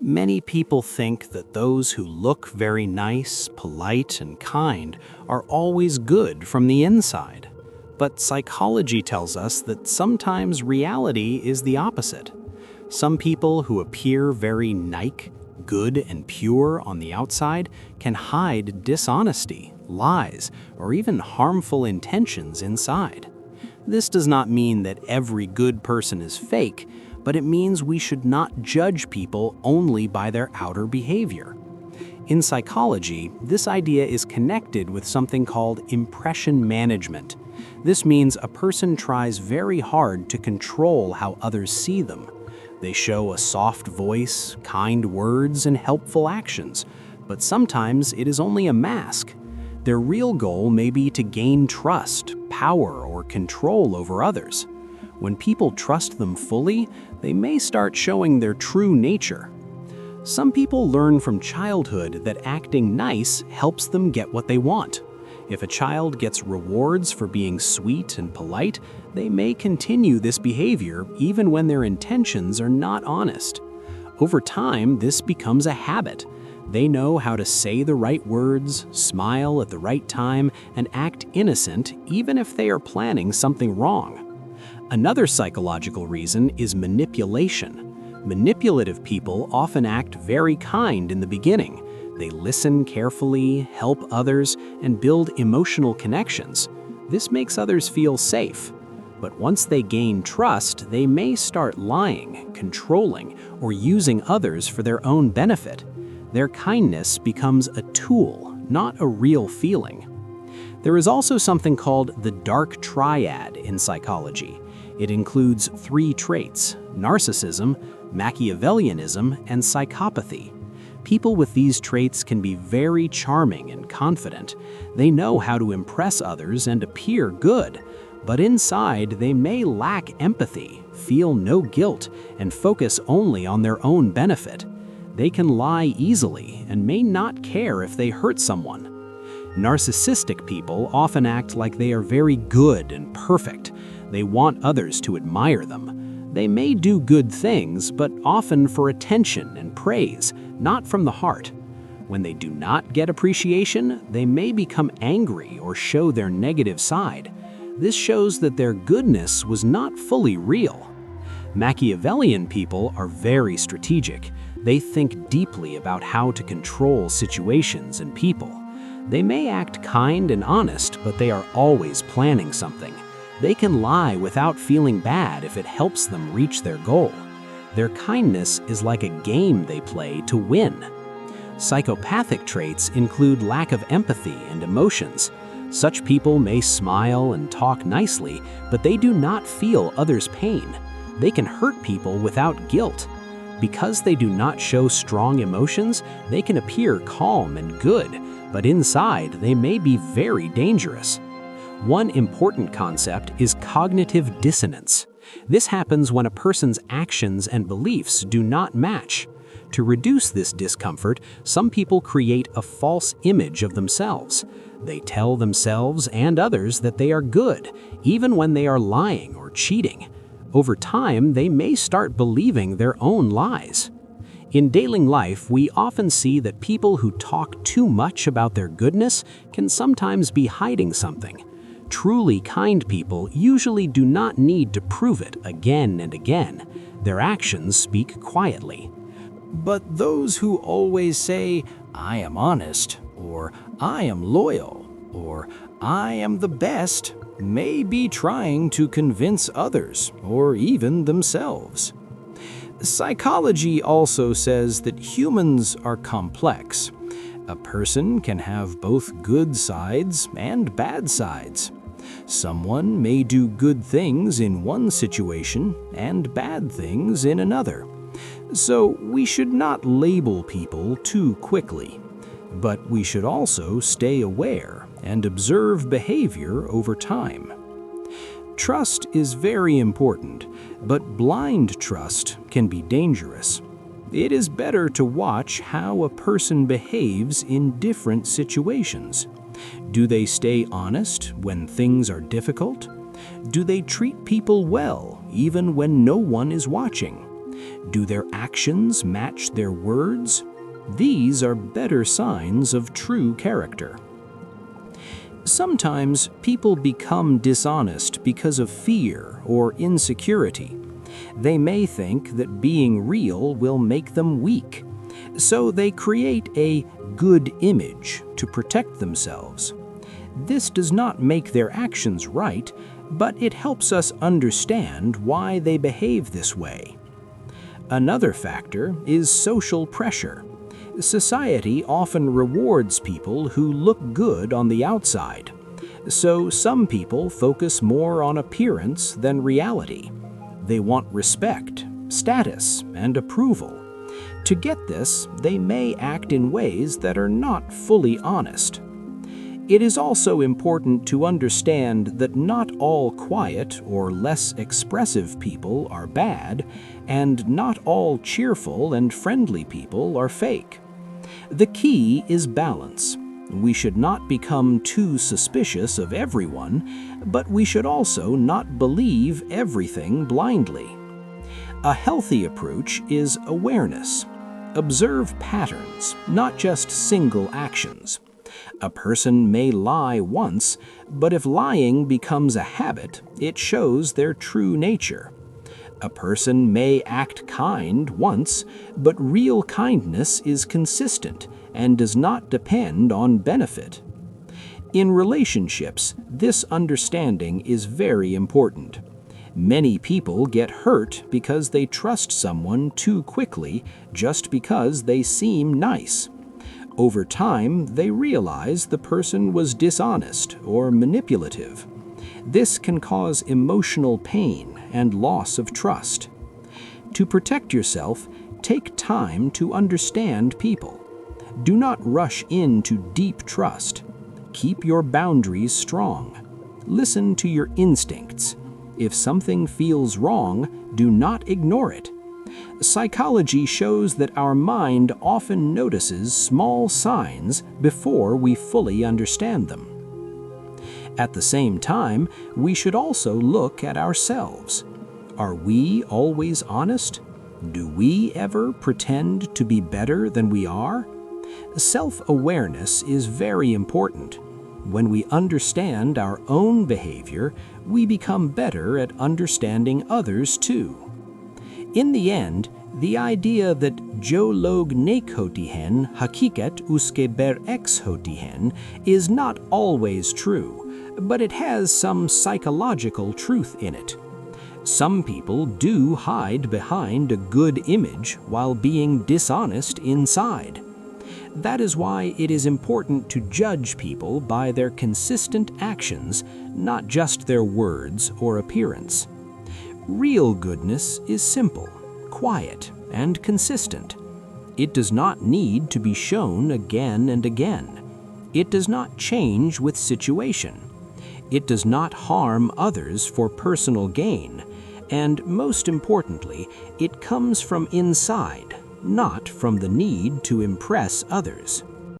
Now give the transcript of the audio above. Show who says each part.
Speaker 1: Many people think that those who look very nice, polite, and kind are always good from the inside. But psychology tells us that sometimes reality is the opposite. Some people who appear very Nike, good and pure on the outside can hide dishonesty, lies, or even harmful intentions inside. This does not mean that every good person is fake, but it means we should not judge people only by their outer behavior. In psychology, this idea is connected with something called impression management. This means a person tries very hard to control how others see them. They show a soft voice, kind words, and helpful actions, but sometimes it is only a mask. Their real goal may be to gain trust, power, or control over others. When people trust them fully, they may start showing their true nature. Some people learn from childhood that acting nice helps them get what they want. If a child gets rewards for being sweet and polite, they may continue this behavior even when their intentions are not honest. Over time, this becomes a habit. They know how to say the right words, smile at the right time, and act innocent even if they are planning something wrong. Another psychological reason is manipulation. Manipulative people often act very kind in the beginning. They listen carefully, help others, and build emotional connections. This makes others feel safe. But once they gain trust, they may start lying, controlling, or using others for their own benefit. Their kindness becomes a tool, not a real feeling. There is also something called the dark triad in psychology. It includes 3 traits: narcissism, Machiavellianism, and psychopathy. People with these traits can be very charming and confident. They know how to impress others and appear good, but inside they may lack empathy, feel no guilt, and focus only on their own benefit. They can lie easily and may not care if they hurt someone. Narcissistic people often act like they are very good and perfect. They want others to admire them. They may do good things, but often for attention and praise, not from the heart. When they do not get appreciation, they may become angry or show their negative side. This shows that their goodness was not fully real. Machiavellian people are very strategic. They think deeply about how to control situations and people. They may act kind and honest, but they are always planning something. They can lie without feeling bad if it helps them reach their goal. Their kindness is like a game they play to win. Psychopathic traits include lack of empathy and emotions. Such people may smile and talk nicely, but they do not feel others' pain. They can hurt people without guilt. Because they do not show strong emotions, they can appear calm and good, but inside they may be very dangerous. One important concept is cognitive dissonance. This happens when a person's actions and beliefs do not match. To reduce this discomfort, some people create a false image of themselves. They tell themselves and others that they are good, even when they are lying or cheating. Over time, they may start believing their own lies. In daily life, we often see that people who talk too much about their goodness can sometimes be hiding something. Truly kind people usually do not need to prove it again and again. Their actions speak quietly. But those who always say, "I am honest," or "I am loyal," or "I am the best," may be trying to convince others, or even themselves. Psychology also says that humans are complex. A person can have both good sides and bad sides. Someone may do good things in one situation and bad things in another. So we should not label people too quickly. But we should also stay aware and observe behavior over time. Trust is very important, but blind trust can be dangerous. It is better to watch how a person behaves in different situations. Do they stay honest when things are difficult? Do they treat people well even when no one is watching? Do their actions match their words? These are better signs of true character. Sometimes people become dishonest because of fear or insecurity. They may think that being real will make them weak, so they create a good image to protect themselves. This does not make their actions right, but it helps us understand why they behave this way. Another factor is social pressure. Society often rewards people who look good on the outside, so some people focus more on appearance than reality. They want respect, status, and approval. To get this, they may act in ways that are not fully honest. It is also important to understand that not all quiet or less expressive people are bad, and not all cheerful and friendly people are fake. The key is balance. We should not become too suspicious of everyone, but we should also not believe everything blindly. A healthy approach is awareness. Observe patterns, not just single actions. A person may lie once, but if lying becomes a habit, it shows their true nature. A person may act kind once, but real kindness is consistent and does not depend on benefit. In relationships, this understanding is very important. Many people get hurt because they trust someone too quickly just because they seem nice. Over time, they realize the person was dishonest or manipulative. This can cause emotional pain and loss of trust. To protect yourself, take time to understand people. Do not rush into deep trust. Keep your boundaries strong. Listen to your instincts. If something feels wrong, do not ignore it. Psychology shows that our mind often notices small signs before we fully understand them. At the same time, we should also look at ourselves. Are we always honest? Do we ever pretend to be better than we are? Self-awareness is very important. When we understand our own behavior, we become better at understanding others too. In the end, the idea that Jo log nek hotihen hakikat uske ber ex hotihen is not always true, but it has some psychological truth in it. Some people do hide behind a good image while being dishonest inside. That is why it is important to judge people by their consistent actions, not just their words or appearance. Real goodness is simple, quiet, and consistent. It does not need to be shown again and again. It does not change with situation. It does not harm others for personal gain. And most importantly, it comes from inside, not from the need to impress others.